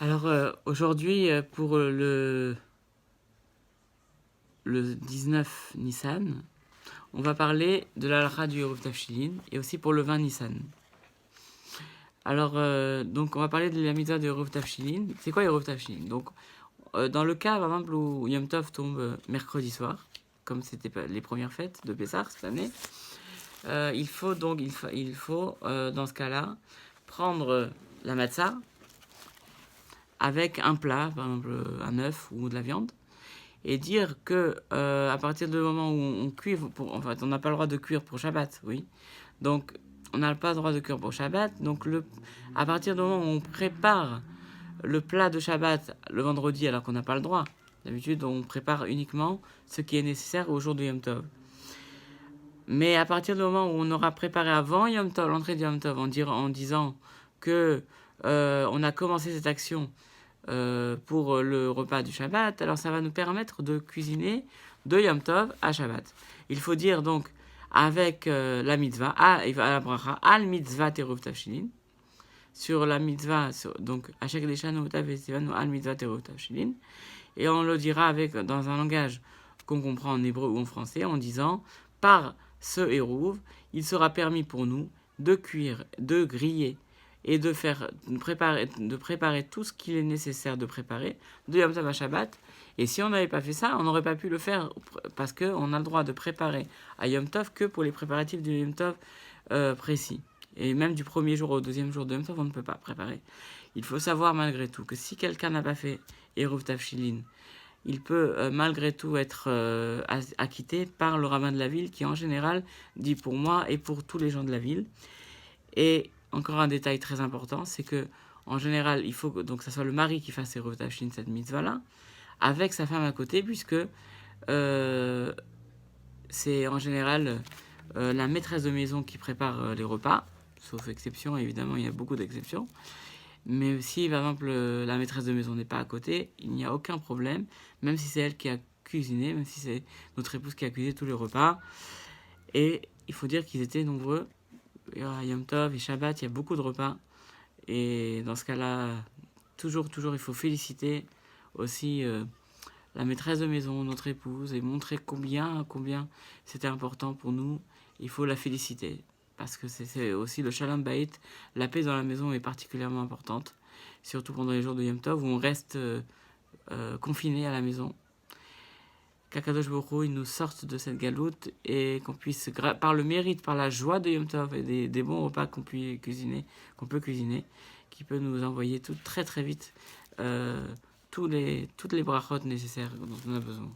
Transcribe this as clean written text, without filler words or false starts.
Alors aujourd'hui, pour le 19 Nissan, on va parler de la halakha du Eruv Tafshilin et aussi pour le 20 Nissan. Alors, donc on va parler de la mitzvah de Eruv Tafshilin. C'est quoi Eruv Tafshilin? Donc, dans le cas, par exemple, où Yom Tov tombe mercredi soir, comme c'était les premières fêtes de Pessah cette année, il faut dans ce cas-là, prendre la matzah avec un plat, par exemple un œuf ou de la viande, et dire que à partir du moment où on cuit, en fait, on n'a pas le droit de cuire pour Shabbat, oui. Donc, on n'a pas le droit de cuire pour Shabbat. Donc, à partir du moment où on prépare le plat de Shabbat le vendredi, alors qu'on n'a pas le droit, d'habitude, on prépare uniquement ce qui est nécessaire au jour de Yom Tov. Mais à partir du moment où on aura préparé avant Yom Tov, l'entrée de Yom Tov, en disant que on a commencé cette action pour le repas du Shabbat, alors ça va nous permettre de cuisiner de Yom Tov à Shabbat. Il faut dire donc avec la mitzvah, la bracha, al mitzvah teruv tafshilin, sur la mitzvah, donc Ashek Deshanu Tavestivanu al mitzvah teruv tafshilin, et on le dira dans un langage qu'on comprend en hébreu ou en français, en disant par ce Eruv, il sera permis pour nous de cuire, de griller et de préparer tout ce qu'il est nécessaire de préparer de Yom Tov à Shabbat. Et si on n'avait pas fait ça, on n'aurait pas pu le faire parce qu'on a le droit de préparer à Yom Tov que pour les préparatifs de Yom Tov précis. Et même du premier jour au deuxième jour de Yom Tov, on ne peut pas préparer. Il faut savoir malgré tout que si quelqu'un n'a pas fait Eruv Tafshilin, il peut malgré tout être acquitté par le rabbin de la ville qui en général dit pour moi et pour tous les gens de la ville. Et encore un détail très important, c'est que en général, il faut donc ça soit le mari qui fasse Eruv Tafshilin, cette mitzvah-là, avec sa femme à côté, puisque c'est en général la maîtresse de maison qui prépare les repas, sauf exception, évidemment, il y a beaucoup d'exceptions. Mais si, par exemple, la maîtresse de maison n'est pas à côté, il n'y a aucun problème, même si c'est elle qui a cuisiné, même si c'est notre épouse qui a cuisiné tous les repas. Et il faut dire qu'ils étaient nombreux. Yom Tov et Shabbat, il y a beaucoup de repas. Et dans ce cas-là, toujours, il faut féliciter aussi la maîtresse de maison, notre épouse, et montrer combien c'était important pour nous. Il faut la féliciter. Parce que c'est aussi le Shalom Bayit, la paix dans la maison est particulièrement importante, surtout pendant les jours de Yom Tov où on reste confiné à la maison. Qu'Akadosh Baruch Hu, il nous sorte de cette galoute et qu'on puisse, par le mérite, par la joie de Yom Tov et des bons repas qu'on peut cuisiner, qui peut nous envoyer très très vite toutes les brachot nécessaires dont on a besoin.